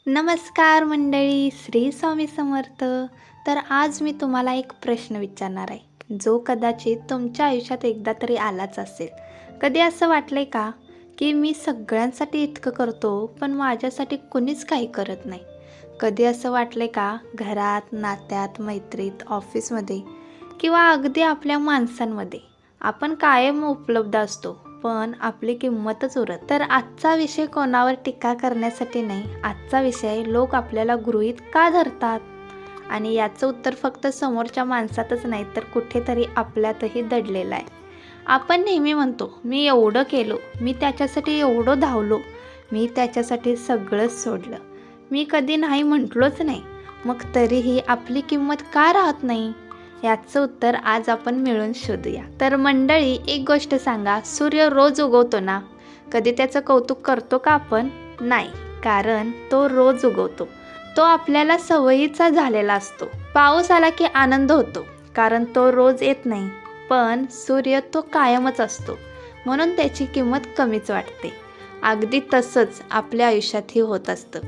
नमस्कार मंडळी, श्री स्वामी समर्थ. तर आज मी तुम्हाला एक प्रश्न विचारणार आहे, जो कदाचित तुमच्या आयुष्यात एकदा तरी आलाच असेल. कधी असं वाटलंय का की मी सगळ्यांसाठी इतकं करतो पण माझ्यासाठी कुणीच काही करत नाही? कधी असं वाटलंय का, घरात, नात्यात, मैत्रीत, ऑफिसमध्ये किंवा अगदी आपल्या माणसांमध्ये आपण कायम उपलब्ध असतो पण आपली किंमतच उरत. तर आजचा विषय कोणावर टीका करण्यासाठी नाही, आजचा विषय लोक आपल्याला गृहीत का धरतात, आणि याचं उत्तर फक्त समोरच्या माणसातच नाही तर कुठेतरी आपल्यातही दडलेलं आहे. आपण नेहमी म्हणतो, मी एवढं केलो, मी त्याच्यासाठी एवढं धावलो, मी त्याच्यासाठी सगळंच सोडलं, मी कधी नाही म्हटलोच नाही. मग तरीही आपली किंमत का राहत नाही? याचं उत्तर आज आपण मिळून शोधूया. तर मंडळी, एक गोष्ट सांगा, सूर्य रोज उगवतो ना? कधी त्याचं कौतुक करतो का आपण? नाही, कारण तो रोज उगवतो. तो आपल्याला सवयीचा झालेला असतो. पाऊस आला की आनंद होतो, कारण तो रोज येत नाही. पण सूर्य तो कायमच असतो, म्हणून त्याची किंमत कमीच वाटते. अगदी तसंच आपल्या आयुष्यातही होत असतं.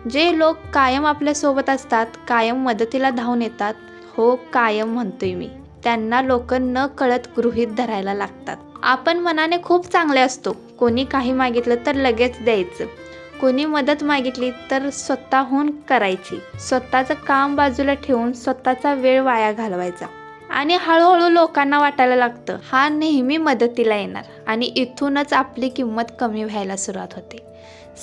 जे लोक कायम आपल्यासोबत असतात, कायम मदतीला धावून येतात, हो कायम म्हणतोय मी, त्यांना लोक न कळत गृहीत धरायला लागतात. आपण मनाने खूप चांगले असतो, कोणी काही मागितलं तर लगेच द्यायचं, कोणी मदत मागितली तर स्वतःहून करायची, स्वतःचं काम बाजूला ठेवून स्वतःचा वेळ वाया घालवायचा. आणि हळूहळू लोकांना वाटायला लागतं, हा नेहमी मदतीला येणार, आणि इथूनच आपली किंमत कमी व्हायला सुरुवात होते.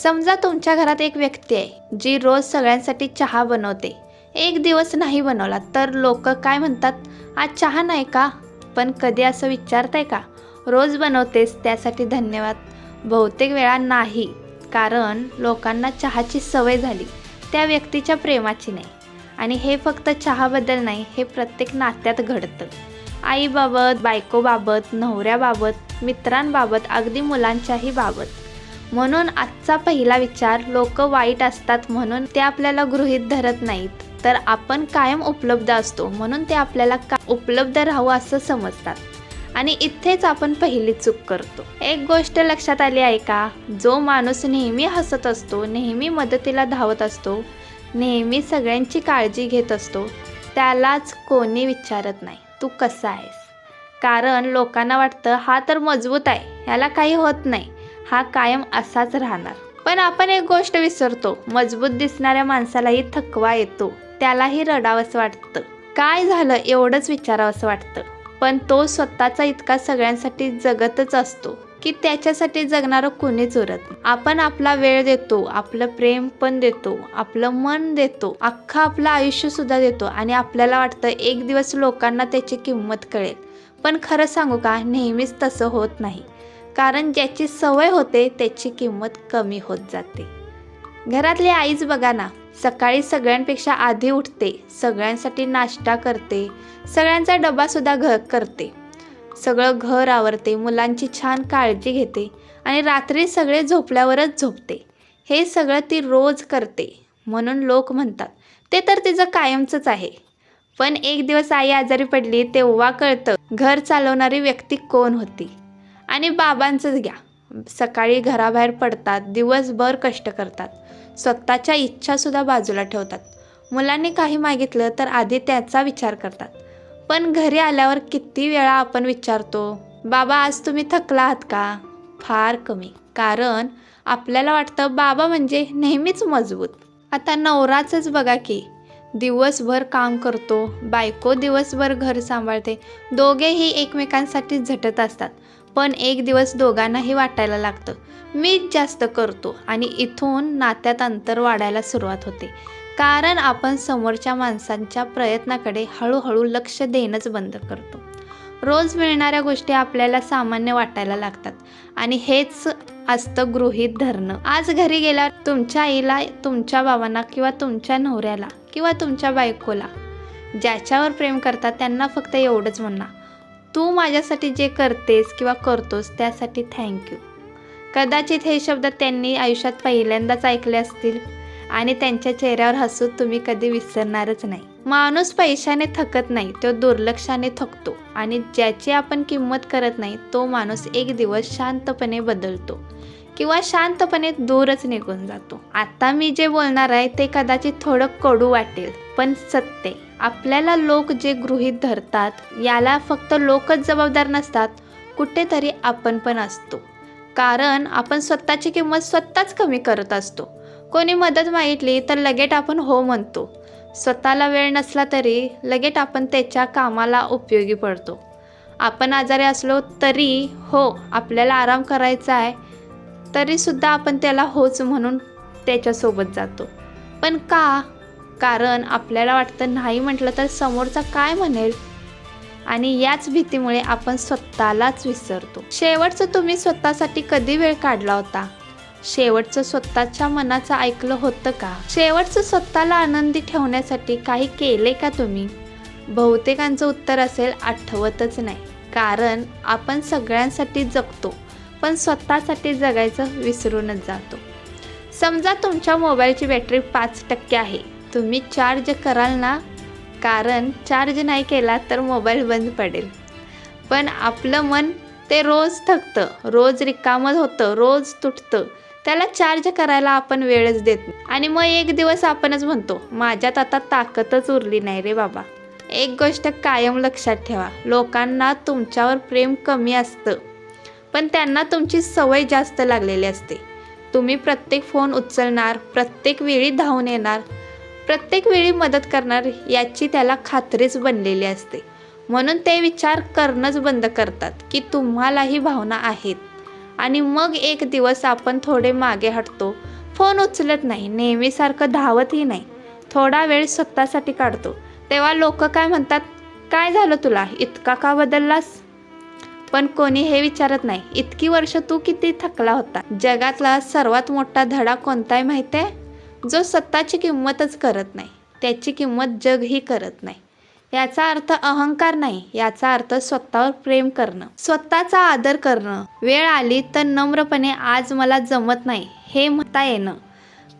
समजा तुमच्या घरात एक व्यक्ती आहे जी रोज सगळ्यांसाठी चहा बनवते. एक दिवस नाही बनवला तर लोक काय म्हणतात, आज चहा नाही का? पण कधी असं विचारताय का, रोज बनवतेस त्यासाठी धन्यवाद? बहुतेक वेळा नाही, कारण लोकांना चहाची सवय झाली, त्या व्यक्तीच्या प्रेमाची नाही. आणि हे फक्त चहाबद्दल नाही, हे प्रत्येक नात्यात घडतं. आईबाबत, बायकोबाबत, नवऱ्याबाबत, मित्रांबाबत, अगदी मुलांच्याही बाबत. म्हणून आजचा पहिला विचार, लोक वाईट असतात म्हणून ते आपल्याला गृहीत धरत नाहीत, तर आपण कायम उपलब्ध असतो म्हणून ते आपल्याला उपलब्ध राहू असं समजतात. आणि इथेच आपण पहिली चूक करतो. एक गोष्ट लक्षात आली आहे का, जो माणूस नेहमी हसत असतो, नेहमी मदतीला धावत असतो, नेहमी सगळ्यांची काळजी घेत असतो, त्यालाच कोणी विचारत नाही तू कसा आहेस. कारण लोकांना वाटतं, हा तर मजबूत आहे, ह्याला काही होत नाही, हा कायम असाच राहणार. पण आपण एक गोष्ट विसरतो, मजबूत दिसणाऱ्या माणसालाही थकवा येतो, त्यालाही रडावंसं वाटतं, काय झालं एवढंच विचारावंसं वाटतं. पण तो स्वतःचा इतका सगळ्यांसाठी जगतच असतो की त्याच्यासाठी जगणारं कुणीच उरत. आपण आपला वेळ देतो, आपलं प्रेम पण देतो, आपलं मन देतो, अख्खं आपलं आयुष्य सुद्धा देतो, आणि आपल्याला वाटतं एक दिवस लोकांना त्याची किंमत कळेल. पण खरं सांगू का, नेहमीच तसं होत नाही. कारण ज्याची सवय होते त्याची किंमत कमी होत जाते. घरातली आईच बघा ना, सकाळी सगळ्यांपेक्षा आधी उठते, सगळ्यांसाठी नाश्ता करते, सगळ्यांचा डबासुद्धा करते, सगळं घर आवरते, मुलांची छान काळजी घेते, आणि रात्री सगळे झोपल्यावरच झोपते. हे सगळं ती रोज करते, म्हणून लोक म्हणतात ते तर तिचं कायमचंच आहे. पण एक दिवस आई आजारी पडली तेव्हा कळतं घर चालवणारी व्यक्ती कोण होती. आणि बाबांचंच घ्या, सकाळी घराबाहेर पडतात, दिवसभर कष्ट करतात, स्वतःच्या इच्छासुद्धा बाजूला ठेवतात, मुलांनी काही मागितलं तर आधी त्याचा विचार करतात. पण घरी आल्यावर किती वेळा आपण विचारतो, बाबा आज तुम्ही थकला आहात का? फार कमी, कारण आपल्याला वाटतं बाबा म्हणजे नेहमीच मजबूत. आता नवराचंच बघा की, दिवसभर काम करतो, बायको दिवसभर घर सांभाळते, दोघेही एकमेकांसाठी झटत असतात. पण एक दिवस दोघांनाही वाटायला लागतं, मीच जास्त करतो, आणि इथून नात्यात अंतर वाढायला सुरुवात होते. कारण आपण समोरच्या माणसांच्या प्रयत्नाकडे हळूहळू लक्ष देणंच बंद करतो. रोज मिळणाऱ्या गोष्टी आपल्याला सामान्य वाटायला लागतात, आणि हेच असतं गृहीत धरणं. आज घरी गेल्यावर तुमच्या आईला, तुमच्या बाबांना, किंवा तुमच्या नवऱ्याला, किंवा तुमच्या बायकोला, ज्याच्यावर प्रेम करतात त्यांना फक्त एवढंच म्हणणार, तू माझ्यासाठी जे करतेस किंवा करतोस त्यासाठी थँक्यू. कदाचित हे शब्द त्यांनी आयुष्यात पहिल्यांदाच ऐकले असतील, आणि त्यांच्या चेहऱ्यावर हसू तुम्ही कधी विसरणारच नाही. माणूस पैशाने थकत नाही, तो दुर्लक्षाने थकतो, आणि ज्याची आपण किंमत करत नाही तो माणूस एक दिवस शांतपणे बदलतो. किंवा शांतपणे दूरच निघून जातो. आता मी जे बोलणार आहे ते कदाचित थोडं कडू वाटेल, पण सत्य. आपल्याला लोक जे गृहीत धरतात याला फक्त लोकच जबाबदार नसतात, कुठेतरी आपण पण असतो. कारण आपण स्वतःची किंमत स्वतःच कमी करत असतो. कोणी मदत मागितली तर लगेच आपण हो म्हणतो. स्वतःला वेळ नसला तरी लगेच आपण त्याच्या कामाला उपयोगी पडतो. आपण आजारी असलो तरी हो, आपल्याला आराम करायचा आहे तरीसुद्धा आपण त्याला होच म्हणून त्याच्यासोबत जातो. पण का? कारण आपल्याला वाटतं नाही म्हटलं तर समोरचा काय म्हणेल, आणि याच भीतीमुळे आपण स्वतःलाच विसरतो. शेवटचं तुम्ही स्वतःसाठी कधी वेळ काढला होता? शेवटचं स्वतःच्या मनाचं ऐकलं होतं का? शेवटचं स्वतःला आनंदी ठेवण्यासाठी काही केले का तुम्ही? बहुतेकांचं उत्तर असेल आठवतच नाही. कारण आपण सगळ्यांसाठी जगतो, पण स्वतःसाठी जगायचं विसरूनच जातो. समजा तुमच्या मोबाईलची बॅटरी 5% आहे. तुम्ही चार्ज कराल ना? कारण चार्ज नाही केला तर मोबाईल बंद पडेल. पण आपलं मन ते रोज थकतं, रोज रिकामं होतं, रोज तुटतं. त्याला चार्ज करायला आपण वेळच देत नाही. आणि मग एक दिवस आपणच म्हणतो, माझ्यात आता ताकदच उरली नाही रे बाबा. एक गोष्ट कायम लक्षात ठेवा, लोकांना तुमच्यावर प्रेम कमी असतं, पण त्यांना तुमची सवय जास्त लागलेली असते. तुम्ही प्रत्येक फोन उचलणार, प्रत्येक वेळी धावून येणार, प्रत्येक वेळी मदत करणार याची त्याला खात्रीच बनलेली असते. म्हणून ते विचार करणंच बंद करतात की तुम्हालाही भावना आहेत. आणि मग एक दिवस आपण थोडे मागे हटतो, फोन उचलत नाही, नेहमीसारखं धावतही नाही, थोडा वेळ स्वतःसाठी काढतो. तेव्हा लोक काय म्हणतात, काय झालं तुला, इतका का बदललास? पण कोणी हे विचारत नाही, इतकी वर्ष तू किती थकला होता. जगातला सर्वात मोठा धडा कोणता आहे माहिती आहे? जो स्वतःची किंमतच करत नाही, त्याची किंमत जगही करत नाही. याचा अर्थ अहंकार नाही, याचा अर्थ स्वतःवर प्रेम करणं, स्वतःचा आदर करणं. वेळ आली तर नम्रपणे आज मला जमत नाही हे म्हणता येणं.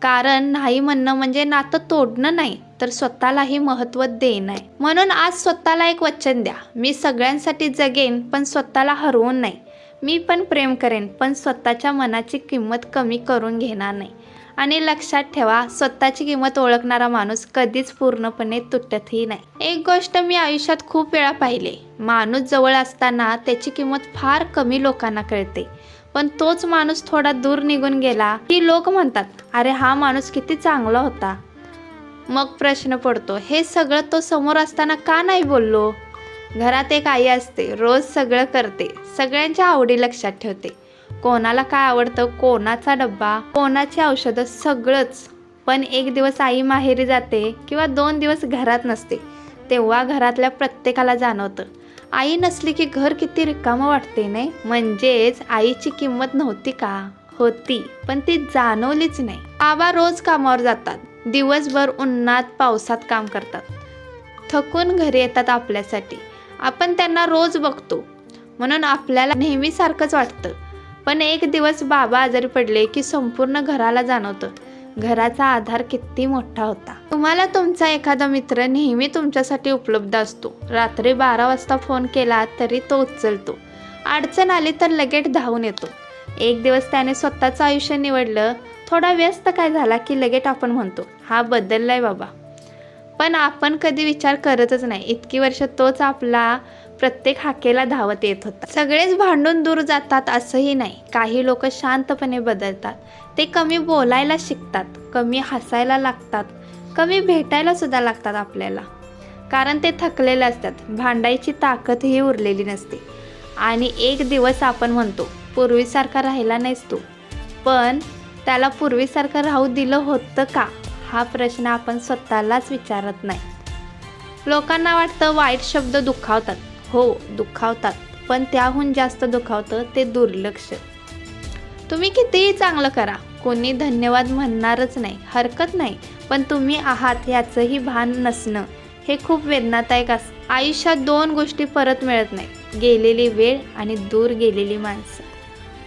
कारण नाही म्हणणं म्हणजे नातं तोडणं नाही, तर स्वतःलाही महत्त्व देणं आहे. म्हणून आज स्वतःला एक वचन द्या, मी सगळ्यांसाठी जगेन पण स्वतःला हरवून नाही. मी पण प्रेम करेन पण स्वतःच्या मनाची किंमत कमी करून घेणार नाही. आणि लक्षात ठेवा, स्वतःची किंमत ओळखणारा माणूस कधीच पूर्णपणे तुटतही नाही. एक गोष्ट मी आयुष्यात खूप वेळा पाहिली, माणूस जवळ असताना त्याची किंमत फार कमी लोकांना कळते, पण तोच माणूस थोडा दूर निघून गेला की लोक म्हणतात, अरे हा माणूस किती चांगला होता. मग प्रश्न पडतो, हे सगळं तो समोर असताना का नाही बोललो? घरात एक आई असते, रोज सगळं करते, सगळ्यांच्या आवडी लक्षात ठेवते, कोणाला काय आवडतं, कोणाचा डब्बा, कोणाची औषधं, सगळंच. पण एक दिवस आई माहेरी जाते किंवा 2 दिवस घरात नसते, तेव्हा घरातल्या प्रत्येकाला जाणवतं, आई नसली की घर किती रिकामं वाटते नाही. म्हणजेच आईची किंमत नव्हती का? होती, पण ती जाणवलीच नाही. बाबा रोज कामावर जातात, दिवसभर उन्हात पावसात काम करतात, थकून घरी येतात आपल्यासाठी. आपण त्यांना रोज बघतो म्हणून आपल्याला नेहमीसारखंच वाटतं. पण एक दिवस बाबा आजारी पडले की संपूर्ण घराला जाणवतं, घराचा आधार किती मोठा होता. तुम्हाला तुमचा एखादा मित्र नेहमी तुमच्यासाठी उपलब्ध असतो. रात्री 12 वाजता फोन केला तरी तो उचलतो, अडचण आली तर लगेच धावून येतो. एक दिवस त्याने स्वतःचं आयुष्य निवडलं, थोडा व्यस्त काय झाला की लगेच आपण म्हणतो, हा बदललाय बाबा. पण आपण कधी विचार करतच नाही, इतकी वर्ष तोच आपला प्रत्येक हाकेला धावत येत होता. सगळेच भांडून दूर जातात असंही नाही, काही लोक शांतपणे बदलतात. ते कमी बोलायला शिकतात, कमी हसायला लागतात, कमी भेटायला सुद्धा लागतात आपल्याला. कारण ते थकलेले असतात, भांडायची ताकदही उरलेली नसते. आणि एक दिवस आपण म्हणतो, पूर्वीसारखा राहिला नाहीस तू. पण त्याला पूर्वीसारखं राहू दिलं होतं का, हा प्रश्न आपण स्वतःलाच विचारत नाही. लोकांना वाटतं वाईट शब्द दुखावतात. हो, दुखावतात, पण त्याहून जास्त दुखावतं ते दुर्लक्ष. तुम्ही कितीही चांगलं करा, कोणी धन्यवाद म्हणणारच नाही, हरकत नाही, पण तुम्ही आहात याचंही भान नसणं हे खूप वेदनादायक असतं. आयुष्यात 2 गोष्टी परत मिळत नाहीत, गेलेली वेळ आणि दूर गेलेली माणसं.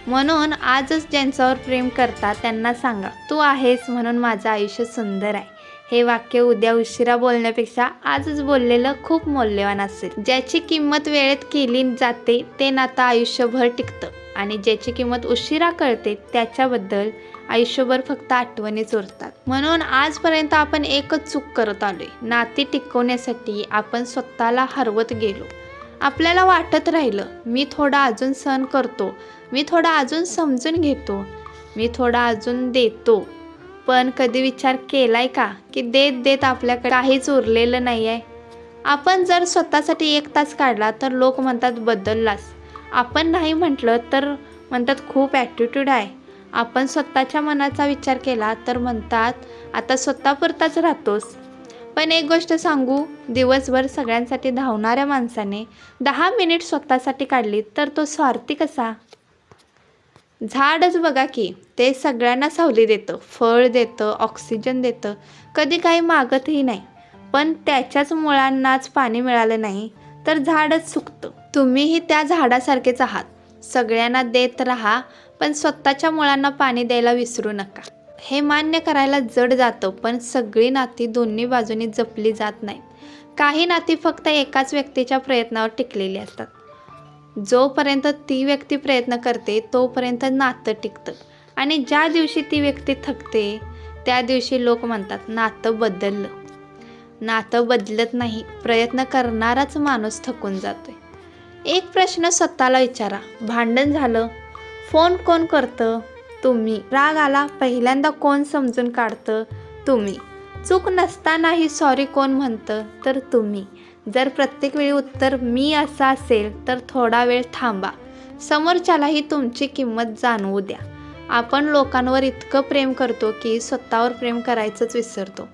म्हणून आजच ज्यांच्यावर प्रेम करता त्यांना सांगा, तू आहेस म्हणून माझं आयुष्य सुंदर आहे. हे वाक्य उद्या उशिरा बोलण्यापेक्षा आजच बोललेलं खूप मौल्यवान असेल. ज्याची किंमत वेळेत केली जाते ते नातं आयुष्यभर टिकतं. आणि ज्याची किंमत उशिरा कळते त्याच्याबद्दल आयुष्यभर फक्त आठवणीच उरतात. म्हणून आजपर्यंत आपण एकच चूक करत आलोय. नाती टिकवण्यासाठी आपण स्वतःला हरवत गेलो. आपल्याला वाटत राहिलं, मी थोडा अजून सहन करतो, मी थोडा अजून समजून घेतो, मी थोडा अजून देतो. पण कधी विचार केलाय का की देत देत आपल्याकडे काहीच उरलेलं नाही आहे? आपण जर स्वतःसाठी 1 तास काढला तर लोक म्हणतात बदललास. आपण नाही म्हटलं तर म्हणतात खूप ॲटिट्यूड आहे. आपण स्वतःच्या मनाचा विचार केला तर म्हणतात आता स्वतःपुरताच राहतोस. पण एक गोष्ट सांगू, दिवसभर सगळ्यांसाठी धावणाऱ्या माणसाने 10 मिनिट स्वतःसाठी काढली तर तो स्वार्थी कसा? झाडच बघा की, ते सगळ्यांना सावली देतं, फळ देतं, ऑक्सिजन देतं, कधी काही मागतही नाही. पण त्याच्याच मुळांनाच पाणी मिळालं नाही तर झाडच सुकतं. तुम्हीही त्या झाडासारखेच आहात. सगळ्यांना देत राहा, पण स्वतःच्या मुळांना पाणी द्यायला विसरू नका. हे मान्य करायला जड जातं, पण सगळी नाती दोन्ही बाजूनी जपली जात नाहीत. काही नाती फक्त एकाच व्यक्तीच्या प्रयत्नावर टिकलेली असतात. जोपर्यंत ती व्यक्ती प्रयत्न करते तोपर्यंत नातं टिकतं, आणि ज्या दिवशी ती व्यक्ती थकते त्या दिवशी लोक म्हणतात नातं बदललं. नातं बदलत नाही, प्रयत्न करणाराच माणूस थकून जातोय. एक प्रश्न स्वतःला विचारा, भांडण झालं, फोन कोण करतं? तुम्ही. राग आला, पहिल्यांदा कोण समजून काढतं? तुम्ही. चूक नसतानाही सॉरी कोण म्हणतं? तर तुम्ही. जर प्रत्येक वेळी उत्तर मी असं असेल तर थोडा वेळ थांबा, समोरच्यालाही तुमची किंमत जाणवू द्या. आपण लोकांवर इतकं प्रेम करतो की स्वतःवर प्रेम करायचंच विसरतो.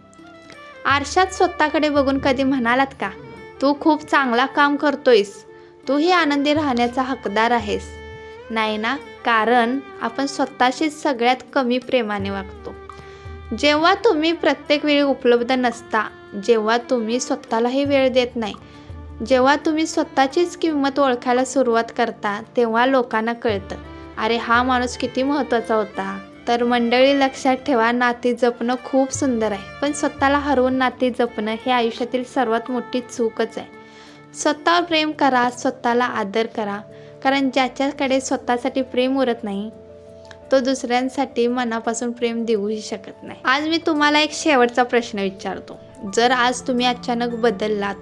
आरशात स्वतःकडे बघून कधी म्हणालात का, तू खूप चांगला काम करतोयस, तूही आनंदी राहण्याचा हकदार आहेस? नाही ना, कारण आपण स्वतःशीच सगळ्यात कमी प्रेमाने वागतो. जेव्हा तुम्ही प्रत्येक वेळी उपलब्ध नसता, जेव्हा तुम्ही स्वतःलाही वेळ देत नाही, जेव्हा तुम्ही स्वतःचीच किंमत ओळखायला सुरुवात करता, तेव्हा लोकांना कळतं, अरे हा माणूस किती महत्त्वाचा होता. तर मंडळी, लक्षात ठेवा, नाती जपणं खूप सुंदर आहे, पण स्वतःला हरवून नाती जपणं हे आयुष्यातील सर्वात मोठी चूकच आहे. स्वतःवर प्रेम करा, स्वतःला आदर करा, कारण ज्याच्याकडे स्वतःसाठी प्रेम उरत नाही तो दुसऱ्यांसाठी मनापासून प्रेम देऊही शकत नाही. आज मी तुम्हाला एक शेवटचा प्रश्न विचारतो. जर आज तुम्ही अचानक बदललात,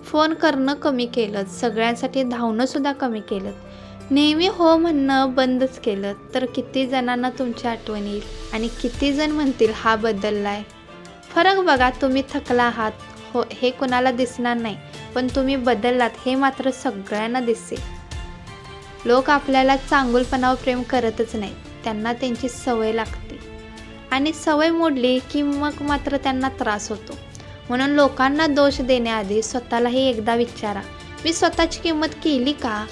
फोन करणं कमी केलं, सगळ्यांसाठी धावणंसुद्धा कमी केलं, नेहमी हो म्हणणं बंदच केलं, तर किती जणांना तुमची आठवण येईल आणि किती जण म्हणतील हा बदललाय? फरक बघा, तुम्ही थकला आहात हो हे कोणाला दिसणार नाही, पण तुम्ही बदललात हे मात्र सगळ्यांना दिसेल. लोक आपल्याला चांगुलपणावर प्रेम करतच नाहीत, त्यांना त्यांची सवय लागते, आणि सवय मोडली की मग मात्र त्यांना त्रास होतो. म्हणून लोकांना दोष देण्याआधी स्वतःलाही एकदा विचारा, मी स्वतःची किंमत केली का?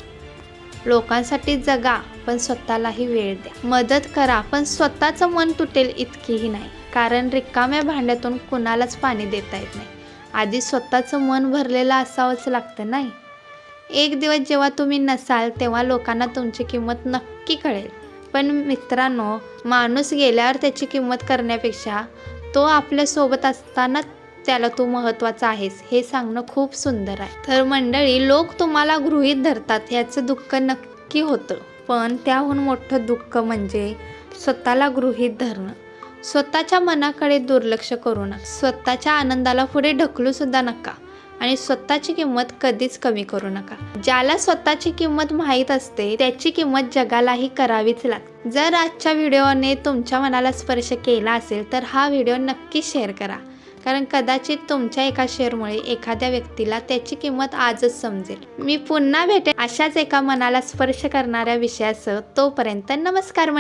लोकांसाठी जगा, पण स्वतःलाही वेळ द्या. मदत करा, पण स्वतःचं मन तुटेल इतकीही नाही, कारण रिकाम्या भांड्यातून कुणालाच पाणी देता येत नाही. आधी स्वतःचं मन भरलेलं असावंच लागतं नाही. एक दिवस जेव्हा तुम्ही नसाल तेव्हा लोकांना तुमची किंमत नक्की कळेल. पण मित्रांनो, माणूस गेल्यावर त्याची किंमत करण्यापेक्षा तो आपल्यासोबत असताना त्याला तू महत्त्वाचा आहेस हे सांगणं खूप सुंदर आहे. तर मंडळी, लोक तुम्हाला गृहीत धरतात याचं दुःख नक्की होतं, पण त्याहून मोठं दुःख म्हणजे स्वतःला गृहीत धरणं. स्वतःच्या मनाकडे दुर्लक्ष करू नका, स्वतःच्या आनंदाला पुढे ढकलूसुद्धा नका, आणि स्वतःची किंमत कधीच कमी करू नका. ज्याला स्वतःची किंमत माहीत असते त्याची किंमत जगालाही करावीच लागते. जर आजच्या व्हिडिओने तुमच्या मनाला स्पर्श केला असेल तर हा व्हिडिओ नक्की शेअर करा, कारण कदाचित तुमच्या एका शेअरमुळे एखाद्या व्यक्तीला त्याची किंमत आजच समजेल. मी पुन्हा भेटेन अशाच एका मनाला स्पर्श करणाऱ्या विषयासह. तोपर्यंत नमस्कार.